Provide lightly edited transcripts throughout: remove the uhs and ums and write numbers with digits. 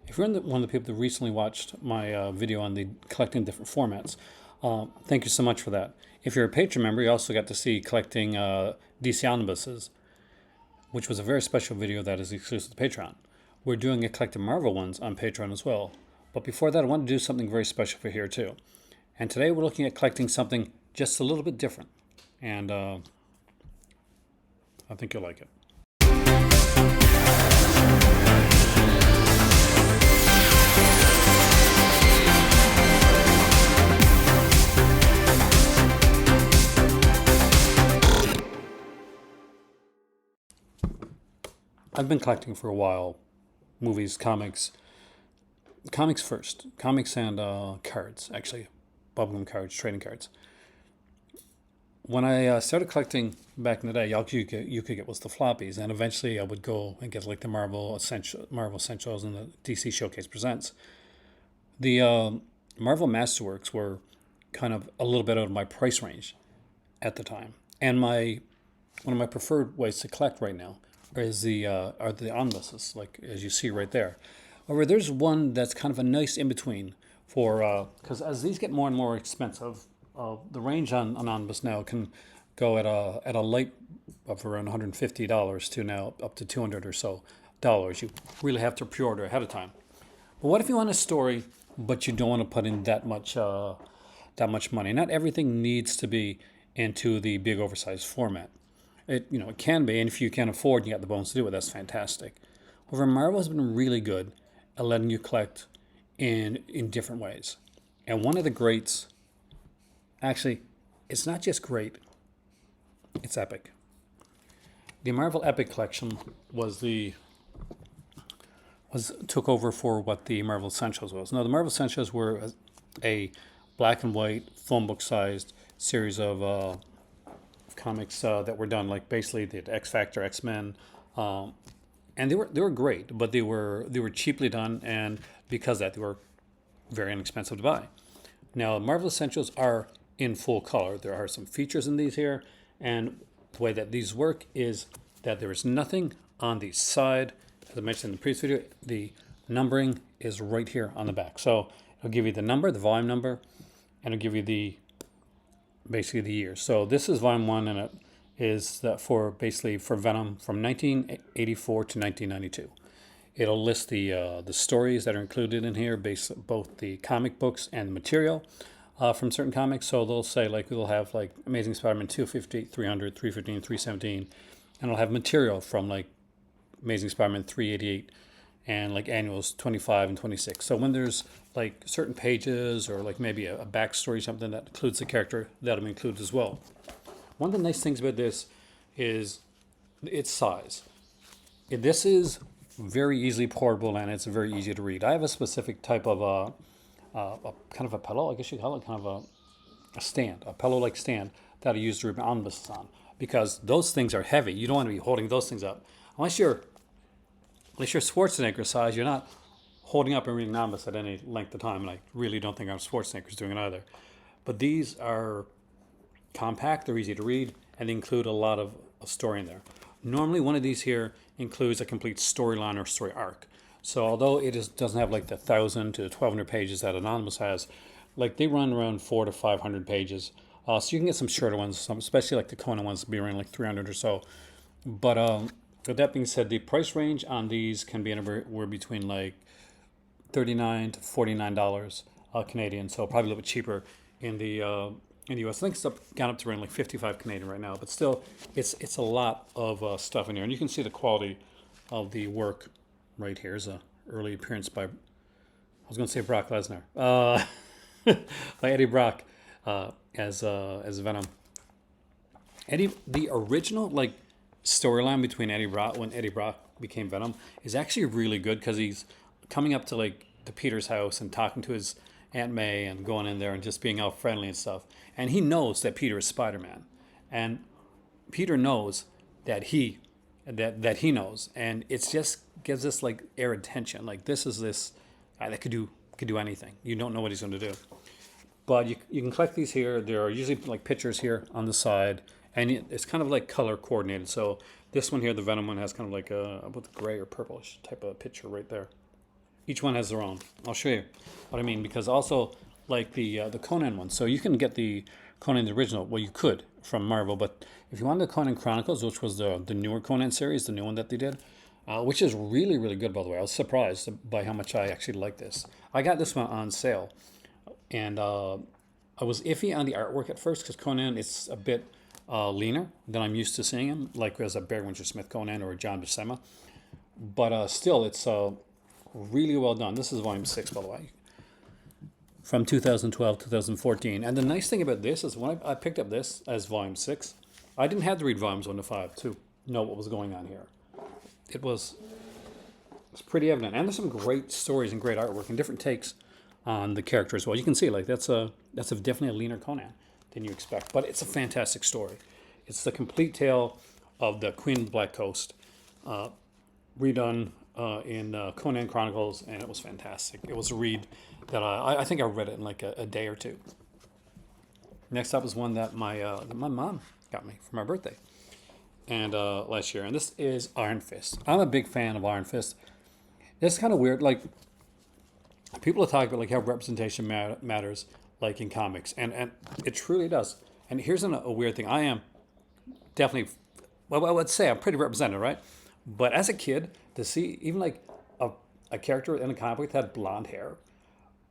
If you're one of the people that recently watched my video on the collecting different formats, thank you so much for that. If you're a Patron member, you also got to see collecting DC omnibuses, which was a very special video that is exclusive to Patreon. We're doing a collecting Marvel ones on Patreon as well. But before that, I want to do something very special for here too. And today we're looking at collecting something just a little bit different. And I think you'll like it. I've been collecting for a while, movies, comics first, comics and cards, actually, bubblegum cards, trading cards. When I started collecting back in the day, all you could get was the floppies, and eventually I would go and get like the Marvel Essentials and the DC Showcase Presents. The Marvel Masterworks were kind of a little bit out of my price range at the time, and one of my preferred ways to collect right now is are the omnibuses, like as you see right there. However, there's one that's kind of a nice in between for because as these get more and more expensive, the range on an omnibus now can go at a light of around $150 to now up to $200 or so dollars. You really have to pre-order ahead of time. But what if you want a story, but you don't want to put in that much money? Not everything needs to be into the big oversized format. It can be, and if you can afford, you got the bones to do it. That's fantastic. However, Marvel has been really good at letting you collect in different ways. And one of the greats, actually, it's not just great; it's epic. The Marvel Epic Collection took over for what the Marvel Essentials was. Now, the Marvel Essentials were a black and white phone book sized series of comics that were done, like basically the X Factor, X-Men, and they were great, but they were cheaply done, and because of that they were very inexpensive to buy. Now, Marvel Essentials are in full color. There are some features in these here, and the way that these work is that there is nothing on the side. As I mentioned in the previous video, the numbering is right here on the back. So it'll give you the number, the volume number, and it'll give you basically the year. So this is volume 1, and it is for Venom from 1984 to 1992. It'll list the stories that are included in here, both the comic books and the material from certain comics. So they'll say, like, we'll have like Amazing Spider-Man 250, 300, 315, 317, and it'll have material from like Amazing Spider-Man 388 and like annuals 25 and 26. So when there's like certain pages or like maybe a backstory, something that includes the character, that'll be included as well. One of the nice things about this is its size. This is very easily portable, and it's very easy to read. I have a specific type of a kind of a pillow, I guess you call it, kind of a stand, a pillow-like stand that I use to read my omnibuses on, because those things are heavy. You don't want to be holding those things up. Unless you're Schwarzenegger size, you're not holding up and reading an omnibus at any length of time, and I really don't think Arnold Schwarzenegger's doing it either. But these are compact, they're easy to read, and they include a lot of story in there. Normally, one of these here includes a complete storyline or story arc. So although it doesn't have like the 1,000 to 1,200 pages that Anonymous has, like they run around 400 to 500 pages. So you can get some shorter ones, especially like the Conan ones, be around like 300 or so. But with that being said, the price range on these can be anywhere between like $39 to $49 Canadian, so probably a little bit cheaper in the US. I think it's gone up to around like 55 Canadian right now, but still, it's a lot of stuff in here, and you can see the quality of the work right here. Is an early appearance by, I was going to say Brock Lesnar, by Eddie Brock as Venom. The original like storyline between Eddie Brock when Eddie Brock became Venom is actually really good, because he's coming up to like to Peter's house and talking to his Aunt May and going in there and just being all friendly and stuff. And he knows that Peter is Spider-Man, and Peter knows that he knows, and it's just gives us like air tension. Like this guy that could do anything. You don't know what he's going to do. But you can collect these here. There are usually like pictures here on the side, and it's kind of like color coordinated. So this one here, the Venom one, has kind of like a both gray or purplish type of picture right there. Each one has their own. I'll show you what I mean, because also like the Conan one. So you can get the Conan the original. Well, you could from Marvel, but if you wanted the Conan Chronicles, which was the newer Conan series, the new one that they did, which is really really good by the way. I was surprised by how much I actually like this. I got this one on sale, and I was iffy on the artwork at first because Conan is a bit leaner than I'm used to seeing him, like as a Barry Windsor Smith Conan or a John Buscema. But still, it's really well done. This is volume 6, by the way, from 2012, 2014. And the nice thing about this is when I picked up this as volume 6, I didn't have to read volumes 1 to 5 to know what was going on here. It's pretty evident. And there's some great stories and great artwork and different takes on the character as well. You can see, like, that's definitely a leaner Conan than you expect. But it's a fantastic story. It's the complete tale of the Queen of the Black Coast, redone in Conan Chronicles, and it was fantastic. It was a read that I think I read it in like a day or two. Next up is one that my mom got me for my birthday, and last year, and this is Iron Fist. I'm a big fan of Iron Fist. It's kind of weird, like people are talking about like how representation matters, like in comics, and it truly does. And here's a weird thing: I am definitely, well, I would say I'm pretty represented, right? But as a kid, to see even like a character in a comic book that had blonde hair,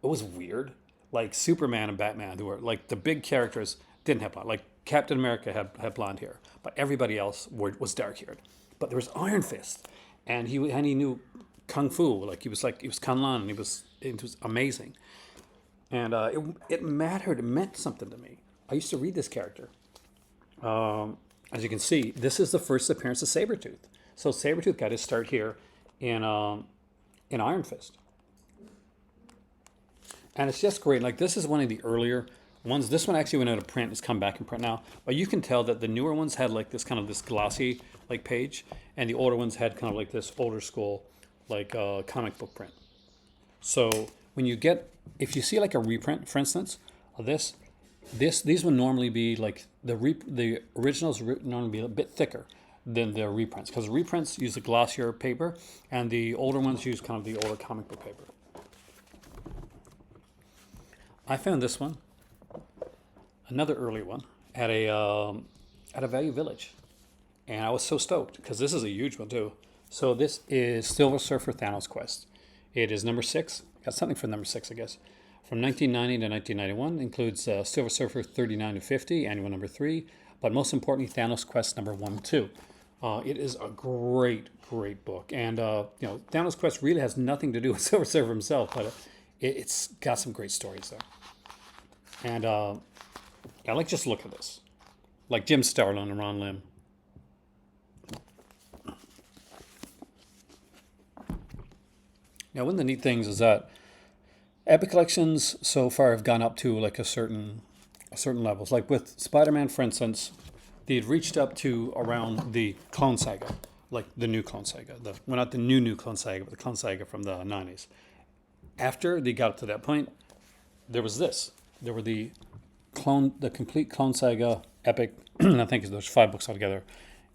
it was weird. Like Superman and Batman, who were like the big characters, didn't have blonde. Like Captain America had blonde hair, but everybody else was dark haired. But there was Iron Fist, and he knew kung fu. Like he was Kung Lan, and it was amazing. And it mattered. It meant something to me. I used to read this character. As you can see, this is the first appearance of Sabretooth. So Sabretooth got his start here in Iron Fist. And it's just great. Like, this is one of the earlier ones. This one actually went out of print. It's come back in print now. But you can tell that the newer ones had like this kind of this glossy like page, and the older ones had kind of like this older school like comic book print. So when you get, if you see like a reprint, for instance, of these would normally be like the originals would normally be a bit thicker than the reprints, because reprints use a glossier paper and the older ones use kind of the older comic book paper. I found this one, another early one, at a Value Village, and I was so stoked because this is a huge one too. So this is Silver Surfer Thanos Quest. It is number 6. Got something for number 6, I guess. From 1990 to 1991, includes Silver Surfer 39 to 50, annual number 3, but most importantly, Thanos Quest number 1 and 2. It is a great, great book, and Thanos Quest really has nothing to do with Silver Surfer himself, but it's got some great stories there. And like, just look at this, like Jim Starlin and Ron Lim. Now, one of the neat things is that Epic Collections so far have gone up to like a certain levels. Like with Spider-Man, for instance, they'd reached up to around the Clone Saga, like the new Clone Saga. Not the new Clone Saga, but the Clone Saga from the 90s. After they got up to that point, there was this. There were the complete Clone Saga Epic. I think there's 5 books altogether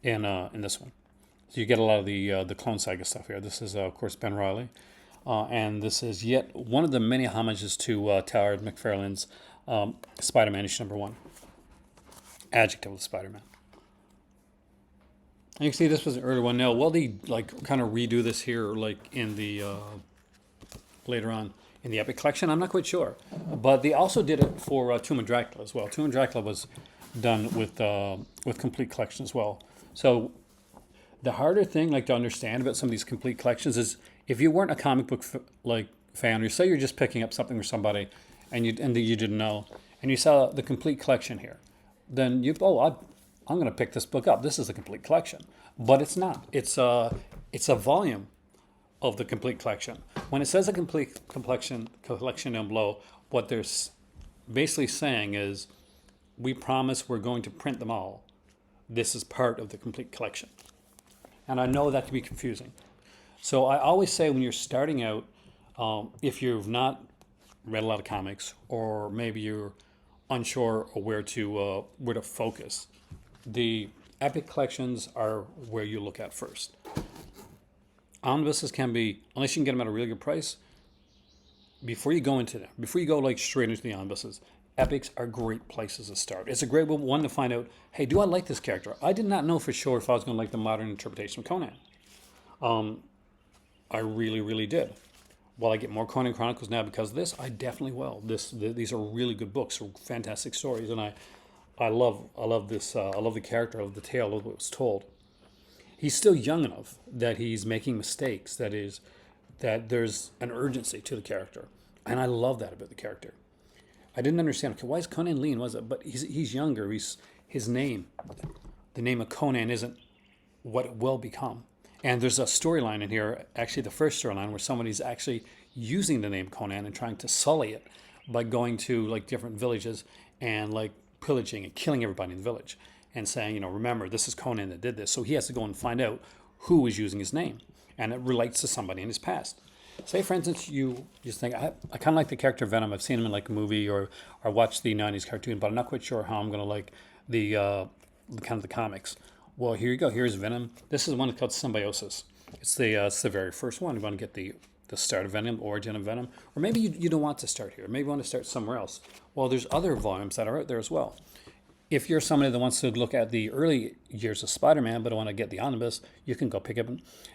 in this one. So you get a lot of the Clone Saga stuff here. This is of course Ben Reilly. And this is yet one of the many homages to Todd McFarlane's Spider-Man issue number 1. Adjective of Spider-Man. And you can see this was an early one. Now, will they like kind of redo this here, like in the later on in the Epic Collection? I'm not quite sure. But they also did it for Tomb of Dracula as well. Tomb of Dracula was done with complete collection as well. So the harder thing, like, to understand about some of these complete collections is if you weren't a comic book fan, or say you're just picking up something for somebody and you didn't know, and you saw the complete collection here, then I'm going to pick this book up. This is a complete collection, but it's not. It's a volume of the complete collection. When it says a complete collection down below, what they're basically saying is, we promise we're going to print them all. This is part of the complete collection. And I know that can be confusing. So I always say, when you're starting out, if you've not read a lot of comics, or maybe you're unsure of where to focus, the Epic Collections are where you look at first. Omnibuses can be, unless you can get them at a really good price, before you go into them, before you go like straight into the omnibuses, epics are great places to start. It's a great one to find out, hey, do I like this character? I did not know for sure if I was going to like the modern interpretation of Conan. I really, really did. Will I get more Conan Chronicles now because of this? I definitely will. These are really good books, fantastic stories, and I love this. I love the character, I love the tale, I love what was told. He's still young enough that he's making mistakes. That there's an urgency to the character, and I love that about the character. I didn't understand. Okay, why is Conan lean? Was it? But he's younger. His name, the name of Conan, isn't what it will become. And there's a storyline in here, actually the first storyline, where somebody's actually using the name Conan and trying to sully it by going to like different villages and like pillaging and killing everybody in the village and saying, remember, this is Conan that did this. So he has to go and find out who is using his name. And it relates to somebody in his past. Say, for instance, you just think, I kind of like the character Venom. I've seen him in like a movie or watched the 90s cartoon, but I'm not quite sure how I'm going to like the kind of the comics. Well, here you go. Here's Venom. This is one called Symbiosis. It's the very first one. You want to get the start of Venom, origin of Venom. Or maybe you don't want to start here. Maybe you want to start somewhere else. Well, there's other volumes that are out there as well. If you're somebody that wants to look at the early years of Spider-Man but want to get the omnibus, you can go pick up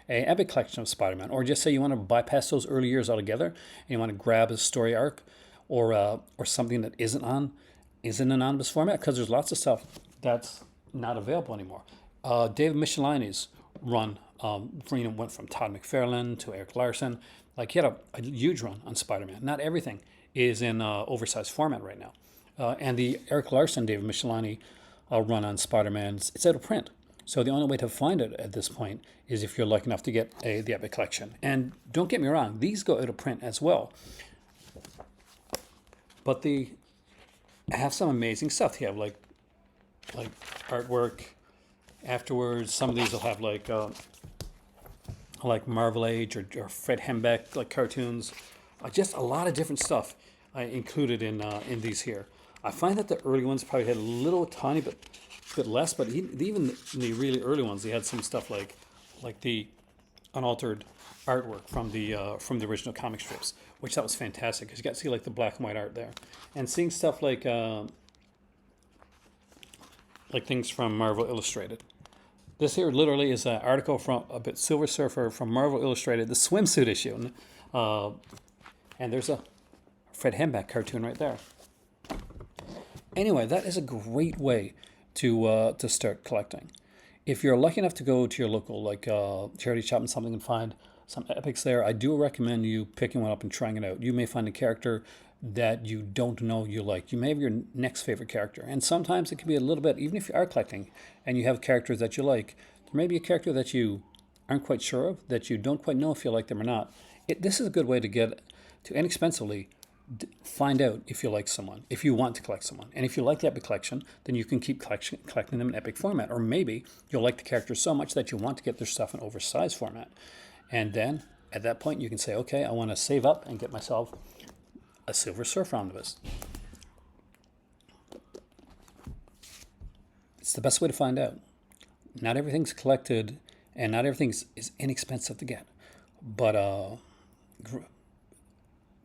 a epic collection of Spider-Man. Or just say you want to bypass those early years altogether and you want to grab a story arc or something that isn't an omnibus format, because there's lots of stuff that's not available anymore. David Michelini's run went from Todd McFarlane to Eric Larson. Like, he had a huge run on Spider-Man. Not everything is in oversized format right now. And the Eric Larson, David Michelini run on Spider-Man, it's out of print. So the only way to find it at this point is if you're lucky enough to get the Epic Collection. And don't get me wrong, these go out of print as well. But they have some amazing stuff. You have like artwork. Afterwards, some of these will have like Marvel Age or Fred Hembeck like cartoons. Just a lot of different stuff included in these here. I find that the early ones probably had a little tiny bit less, but even the really early ones, they had some stuff like the unaltered artwork from the original comic strips, which that was fantastic because you got to see like the black and white art there, and seeing stuff like things from Marvel Illustrated. This here literally is an article from a bit Silver Surfer from Marvel Illustrated, the swimsuit issue, and there's a Fred Hembeck cartoon right there. Anyway, that is a great way to start collecting. If you're lucky enough to go to your local charity shop and something and find some epics there, I do recommend you picking one up and trying it out. You may find a character that you don't know you like. You may have your next favorite character. And sometimes it can be a little bit, even if you are collecting and you have characters that you like, there may be a character that you aren't quite sure of, that you don't quite know if you like them or not. This is a good way to get to inexpensively find out if you like someone, if you want to collect someone. And if you like the epic collection, then you can keep collecting them in epic format. Or maybe you'll like the characters so much that you want to get their stuff in oversized format. And then at that point you can say, okay, I want to save up and get myself a Silver Surfer omnibus. It's the best way to find out. Not everything's collected and not everything is inexpensive to get. But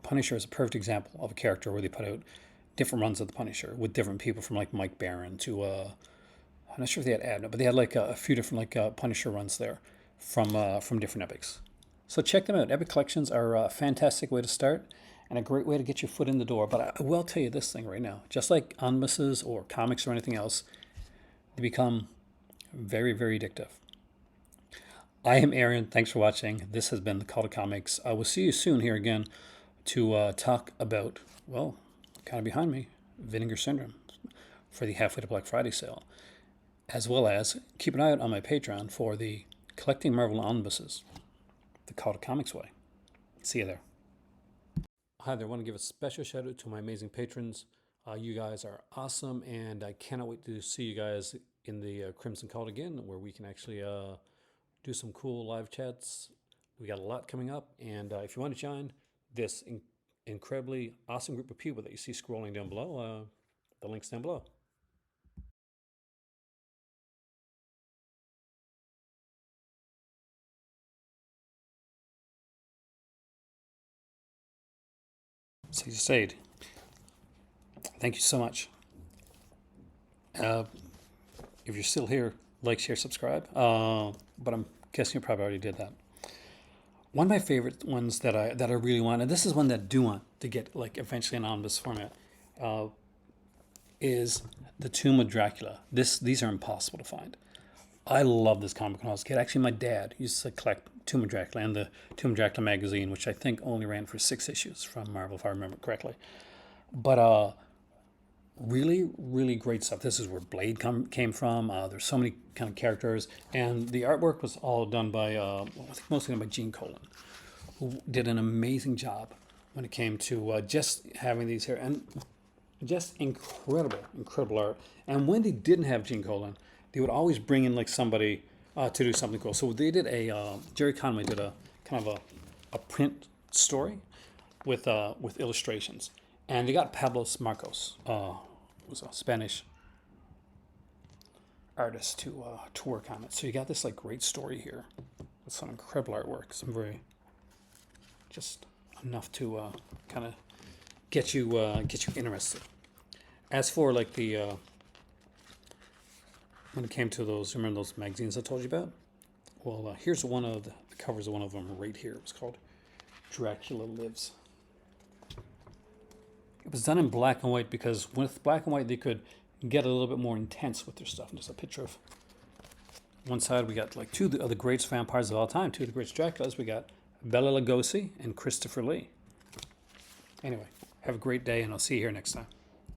Punisher is a perfect example of a character where they put out different runs of the Punisher with different people, from like Mike Baron to I'm not sure if they had Abner, but they had like a few different Punisher runs there from different epics. So check them out. Epic collections are a fantastic way to start and a great way to get your foot in the door. But I will tell you this thing right now: just like omnibuses or comics or anything else, they become very, very addictive. I am Aaron. Thanks for watching. This has been the Call to Comics. I will see you soon here again to talk about, well, kind of behind me, Vinegar Syndrome for the Halfway to Black Friday sale, as well as keep an eye out on my Patreon for the Collecting Marvel Omnibuses, the Call to Comics way. See you there. Hi there. I want to give a special shout out to my amazing patrons. You guys are awesome, and I cannot wait to see you guys in the Crimson Cult again, where we can actually do some cool live chats. We got a lot coming up, and if you want to join this incredibly awesome group of people that you see scrolling down below, the link's down below. So you stayed. Thank you so much. If you're still here, like, share, subscribe. But I'm guessing you probably already did that. One of my favorite ones that I really want, and this is one that I do want to get like eventually an omnibus format, is the Tomb of Dracula. These are impossible to find. I love this comic when I was a kid. Actually, my dad used to collect Tomb of Dracula and the Tomb of Dracula magazine, which I think only ran for 6 issues from Marvel, if I remember correctly. But really, really great stuff. This is where Blade came from. There's so many kind of characters, and the artwork was all done by, I think mostly done by Gene Colan, who did an amazing job when it came to just having these here, and just incredible art. And when they didn't have Gene Colan, they would always bring in like somebody to do something cool. So they did Jerry Conway did a kind of a print story with illustrations. And they got Pablos Marcos, who's a Spanish artist, to work on it. So you got this like great story here with some incredible artwork. Some very, just enough to kind of get you interested. As for like the when it came to those, remember those magazines I told you about? Well, here's one of the covers of one of them right here. It was called Dracula Lives. It was done in black and white because with black and white they could get a little bit more intense with their stuff. And just a picture of one side, we got like two of the greatest vampires of all time, two of the greatest Draculas. We got Bela Lugosi and Christopher Lee. Anyway, have a great day, and I'll see you here next time.